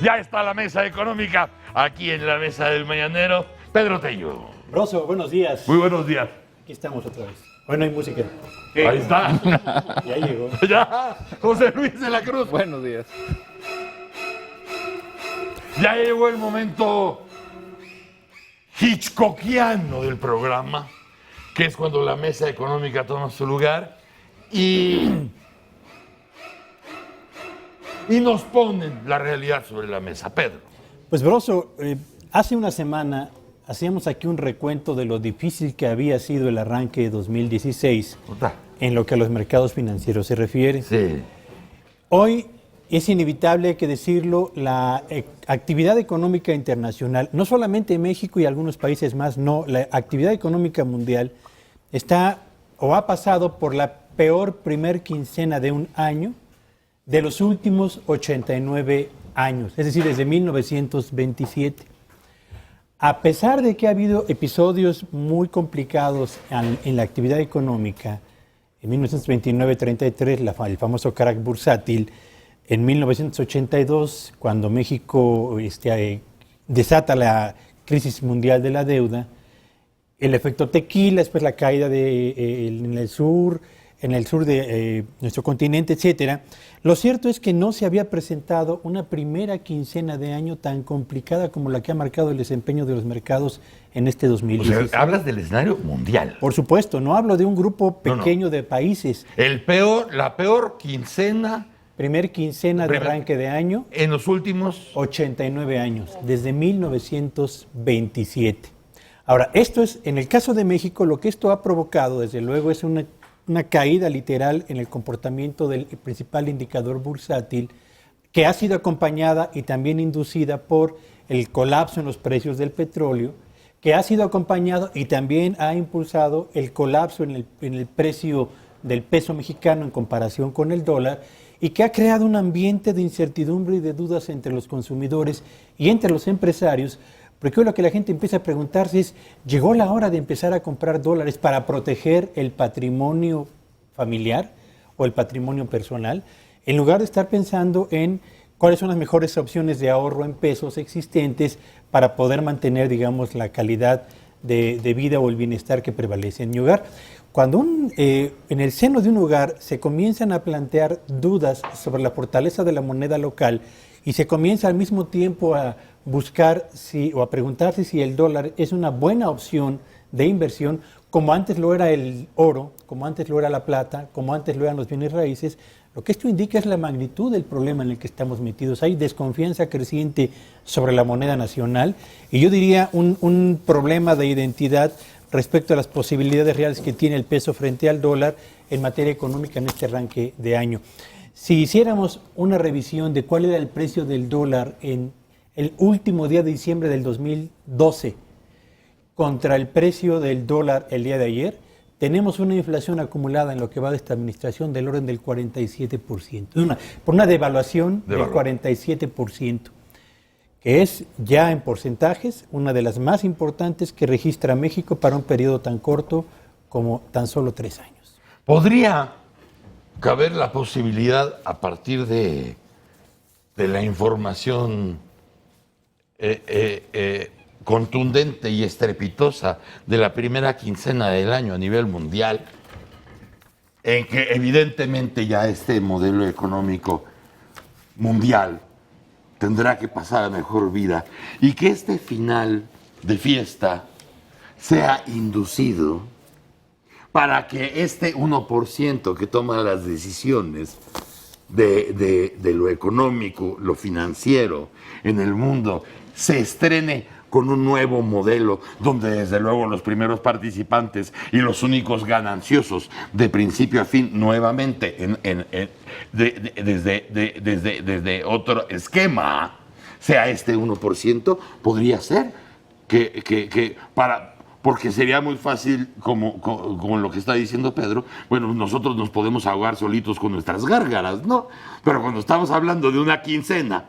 Ya está la mesa económica aquí en la mesa del Mañanero. Pedro Tello. Broso, buenos días. Muy buenos días. Aquí estamos otra vez. Bueno, hay música. Ahí está. Ya llegó. Ya, José Luis de la Cruz. Buenos días. Ya llegó el momento hitchcockiano del programa, que es cuando la mesa económica toma su lugar y nos ponen la realidad sobre la mesa. Pedro. Pues, Broso, hace una semana hacíamos aquí un recuento de lo difícil que había sido el arranque de 2016 en lo que a los mercados financieros se refiere. Sí. Hoy es inevitable, hay que decirlo, la actividad económica internacional, no solamente en México y algunos países más, no, la actividad económica mundial está o ha pasado por la peor primer quincena de un año de los últimos 89 años, es decir, desde 1927. A pesar de que ha habido episodios muy complicados en la actividad económica, en 1929-33, el famoso crack bursátil, en 1982, cuando México desata la crisis mundial de la deuda, el efecto tequila, después la caída en el sur de nuestro continente, etcétera. Lo cierto es que no se había presentado una primera quincena de año tan complicada como la que ha marcado el desempeño de los mercados en este 2016. O sea, hablas del escenario mundial. Por supuesto, no hablo de un grupo pequeño de países. La peor quincena. Primer quincena de arranque de año. En los últimos 89 años, desde 1927. Ahora, esto es, en el caso de México, lo que esto ha provocado, desde luego, es una caída literal en el comportamiento del principal indicador bursátil, que ha sido acompañada y también inducida por el colapso en los precios del petróleo, que ha sido acompañado y también ha impulsado el colapso en el precio del peso mexicano en comparación con el dólar, y que ha creado un ambiente de incertidumbre y de dudas entre los consumidores y entre los empresarios, porque hoy lo que la gente empieza a preguntarse es, ¿llegó la hora de empezar a comprar dólares para proteger el patrimonio familiar o el patrimonio personal? En lugar de estar pensando en cuáles son las mejores opciones de ahorro en pesos existentes para poder mantener, digamos, la calidad de vida o el bienestar que prevalece en mi hogar. Cuando en el seno de un hogar se comienzan a plantear dudas sobre la fortaleza de la moneda local y se comienza al mismo tiempo a buscar o a preguntarse si el dólar es una buena opción de inversión, como antes lo era el oro, como antes lo era la plata, como antes lo eran los bienes raíces, lo que esto indica es la magnitud del problema en el que estamos metidos. Hay desconfianza creciente sobre la moneda nacional y yo diría un problema de identidad respecto a las posibilidades reales que tiene el peso frente al dólar en materia económica en este arranque de año. Si hiciéramos una revisión de cuál era el precio del dólar en el último día de diciembre del 2012 contra el precio del dólar el día de ayer, tenemos una inflación acumulada en lo que va de esta administración del orden del 47%, por una devaluación del 47%. Que es ya en porcentajes una de las más importantes que registra México para un periodo tan corto como tan solo 3 años. ¿Podría caber la posibilidad, a partir de la información contundente y estrepitosa de la primera quincena del año a nivel mundial, en que evidentemente ya este modelo económico mundial tendrá que pasar a mejor vida y que este final de fiesta sea inducido para que este 1% que toma las decisiones de lo económico, lo financiero en el mundo, se estrene con un nuevo modelo donde desde luego los primeros participantes y los únicos gananciosos de principio a fin nuevamente desde otro esquema sea este 1%, podría ser porque sería muy fácil, como lo que está diciendo Pedro, bueno, nosotros nos podemos ahogar solitos con nuestras gárgaras, ¿no? Pero cuando estamos hablando de una quincena,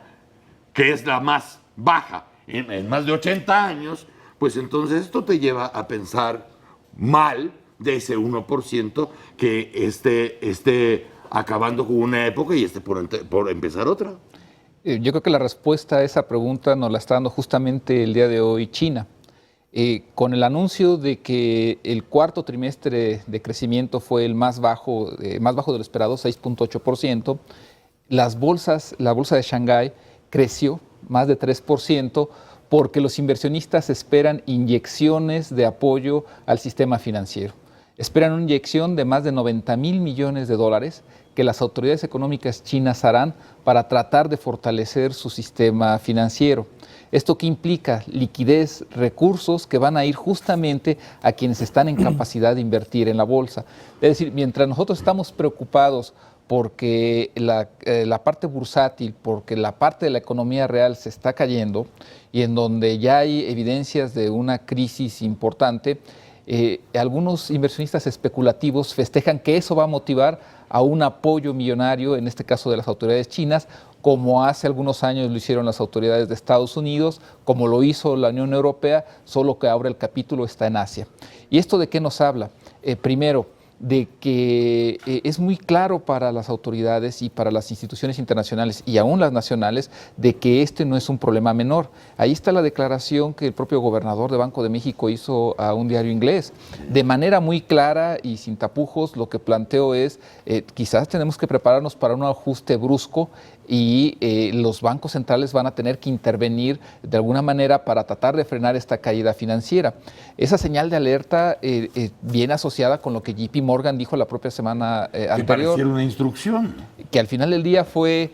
que es la más baja en más de 80 años, pues entonces esto te lleva a pensar mal de ese 1% que esté acabando con una época y esté por empezar otra. Yo creo que la respuesta a esa pregunta nos la está dando justamente el día de hoy China. Con el anuncio de que el cuarto trimestre de crecimiento fue el más bajo de lo esperado, 6.8%, la bolsa de Shanghái creció más de 3% porque los inversionistas esperan inyecciones de apoyo al sistema financiero. Esperan una inyección de más de 90,000 millones de dólares que las autoridades económicas chinas harán para tratar de fortalecer su sistema financiero. ¿Esto qué implica? Liquidez, recursos que van a ir justamente a quienes están en capacidad de invertir en la bolsa. Es decir, mientras nosotros estamos preocupados porque la parte bursátil, porque la parte de la economía real se está cayendo y en donde ya hay evidencias de una crisis importante, algunos inversionistas especulativos festejan que eso va a motivar a un apoyo millonario, en este caso de las autoridades chinas, como hace algunos años lo hicieron las autoridades de Estados Unidos, como lo hizo la Unión Europea, solo que ahora el capítulo está en Asia. ¿Y esto de qué nos habla? Primero, de que es muy claro para las autoridades y para las instituciones internacionales y aún las nacionales de que este no es un problema menor. Ahí está la declaración que el propio gobernador de Banco de México hizo a un diario inglés. De manera muy clara y sin tapujos, lo que planteó es quizás tenemos que prepararnos para un ajuste brusco y los bancos centrales van a tener que intervenir de alguna manera para tratar de frenar esta caída financiera. Esa señal de alerta viene asociada con lo que JP Morgan dijo la propia semana anterior. Que pareciera una instrucción. Que al final del día fue,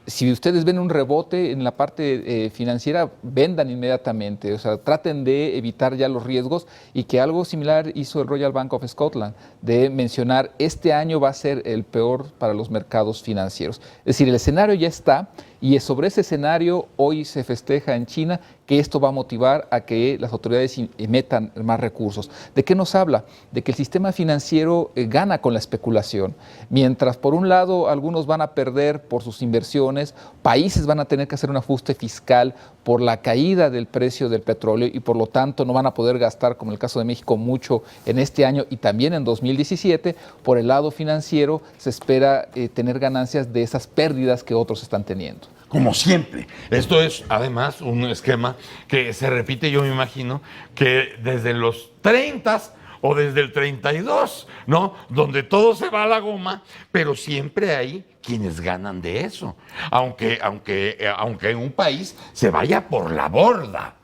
si ustedes ven un rebote en la parte financiera, vendan inmediatamente, o sea, traten de evitar ya los riesgos, y que algo similar hizo el Royal Bank of Scotland, de mencionar este año va a ser el peor para los mercados financieros. Es decir, el escenario ya está, y sobre ese escenario hoy se festeja en China que esto va a motivar a que las autoridades metan más recursos. ¿De qué nos habla? De que el sistema financiero gana con la especulación. Mientras por un lado algunos van a perder por sus inversiones, países van a tener que hacer un ajuste fiscal por la caída del precio del petróleo y por lo tanto no van a poder gastar, como en el caso de México, mucho en este año y también en 2017. Por el lado financiero se espera tener ganancias de esas pérdidas que otros están teniendo. Como siempre. Esto es, además, un esquema que se repite, yo me imagino, que desde los 30 o desde el 32, ¿no? Donde todo se va a la goma, pero siempre hay quienes ganan de eso. Aunque en un país se vaya por la borda.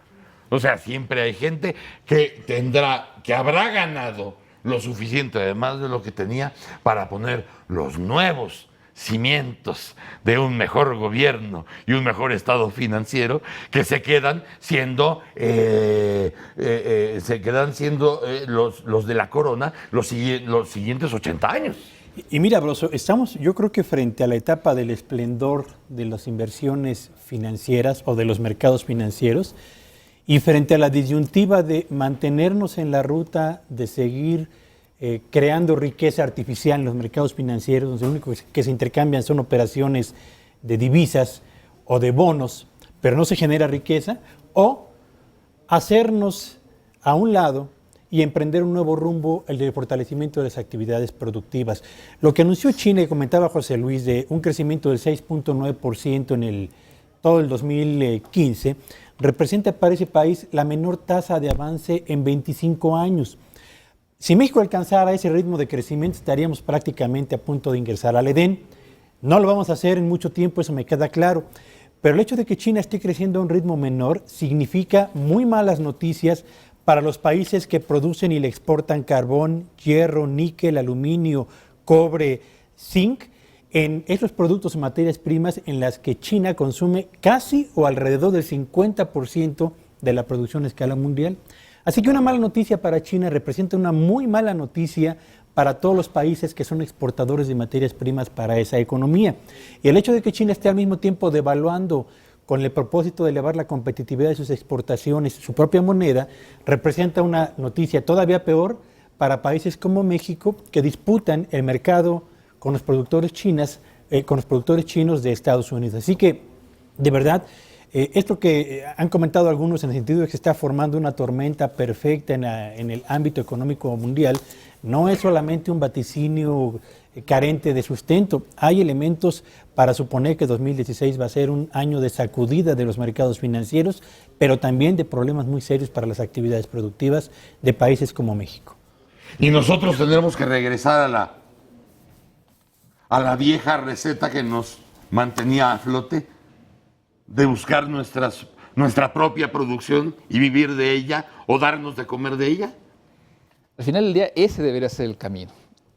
O sea, siempre hay gente que habrá ganado lo suficiente, además de lo que tenía, para poner los nuevos cimientos de un mejor gobierno y un mejor estado financiero, que se quedan siendo los de la corona los siguientes 80 años. Y mira, Broso, estamos yo creo que frente a la etapa del esplendor de las inversiones financieras o de los mercados financieros, y frente a la disyuntiva de mantenernos en la ruta de seguir creando riqueza artificial en los mercados financieros, donde lo único que se intercambian son operaciones de divisas o de bonos, pero no se genera riqueza, o hacernos a un lado y emprender un nuevo rumbo, el del fortalecimiento de las actividades productivas. Lo que anunció China, y comentaba José Luis, de un crecimiento del 6.9% en todo el 2015, representa para ese país la menor tasa de avance en 25 años. Si México alcanzara ese ritmo de crecimiento, estaríamos prácticamente a punto de ingresar al Edén. No lo vamos a hacer en mucho tiempo, eso me queda claro. Pero el hecho de que China esté creciendo a un ritmo menor significa muy malas noticias para los países que producen y le exportan carbón, hierro, níquel, aluminio, cobre, zinc, en esos productos y materias primas en las que China consume casi o alrededor del 50% de la producción a escala mundial. Así que una mala noticia para China representa una muy mala noticia para todos los países que son exportadores de materias primas para esa economía. Y el hecho de que China esté al mismo tiempo devaluando con el propósito de elevar la competitividad de sus exportaciones, su propia moneda, representa una noticia todavía peor para países como México, que disputan el mercado con los productores chinos de Estados Unidos. Así que, de verdad, Esto que han comentado algunos en el sentido de que se está formando una tormenta perfecta en el ámbito económico mundial, no es solamente un vaticinio carente de sustento. Hay elementos para suponer que 2016 va a ser un año de sacudida de los mercados financieros, pero también de problemas muy serios para las actividades productivas de países como México. Y nosotros tendremos que regresar a la vieja receta que nos mantenía a flote, de buscar nuestra propia producción y vivir de ella o darnos de comer de ella. Al final del día, ese debería ser el camino.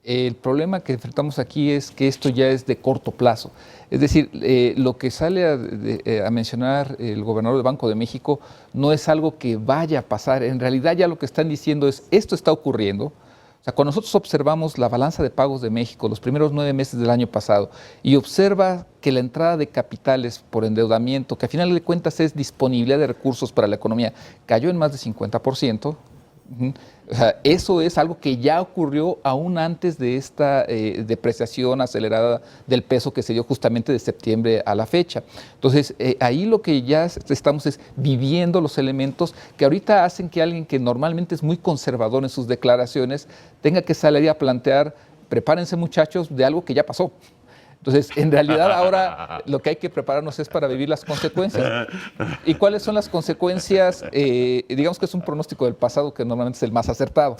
El problema que enfrentamos aquí es que esto ya es de corto plazo. Es decir, lo que sale a mencionar el gobernador del Banco de México no es algo que vaya a pasar. En realidad ya lo que están diciendo es, esto está ocurriendo. O sea, cuando nosotros observamos la balanza de pagos de México los primeros 9 meses del año pasado y observa que la entrada de capitales por endeudamiento, que a final de cuentas es disponibilidad de recursos para la economía, cayó en más de 50%. O sea, eso es algo que ya ocurrió aún antes de esta depreciación acelerada del peso que se dio justamente de septiembre a la fecha. Entonces, ahí lo que ya estamos es viviendo los elementos que ahorita hacen que alguien que normalmente es muy conservador en sus declaraciones tenga que salir a plantear, prepárense muchachos, de algo que ya pasó. Entonces, en realidad ahora lo que hay que prepararnos es para vivir las consecuencias. ¿Y cuáles son las consecuencias? Digamos que es un pronóstico del pasado que normalmente es el más acertado.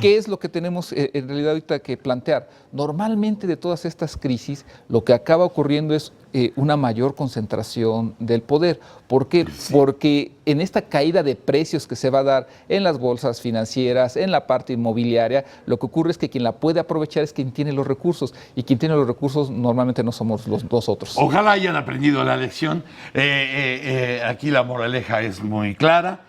¿Qué es lo que tenemos en realidad ahorita que plantear? Normalmente de todas estas crisis lo que acaba ocurriendo es una mayor concentración del poder. ¿Por qué? Porque en esta caída de precios que se va a dar en las bolsas financieras, en la parte inmobiliaria, lo que ocurre es que quien la puede aprovechar es quien tiene los recursos, y quien tiene los recursos normalmente no somos nosotros. Ojalá hayan aprendido la lección. Aquí la moraleja es muy clara.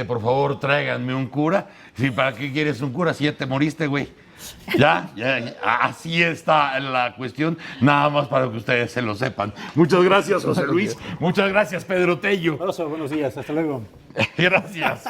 Por favor, tráiganme un cura. Sí, ¿para qué quieres un cura si ya te moriste, güey? Ya, así está la cuestión, nada más para que ustedes se lo sepan. Muchas gracias, José Luis. Muchas gracias, Pedro Tello. Buenos días, hasta luego. Gracias.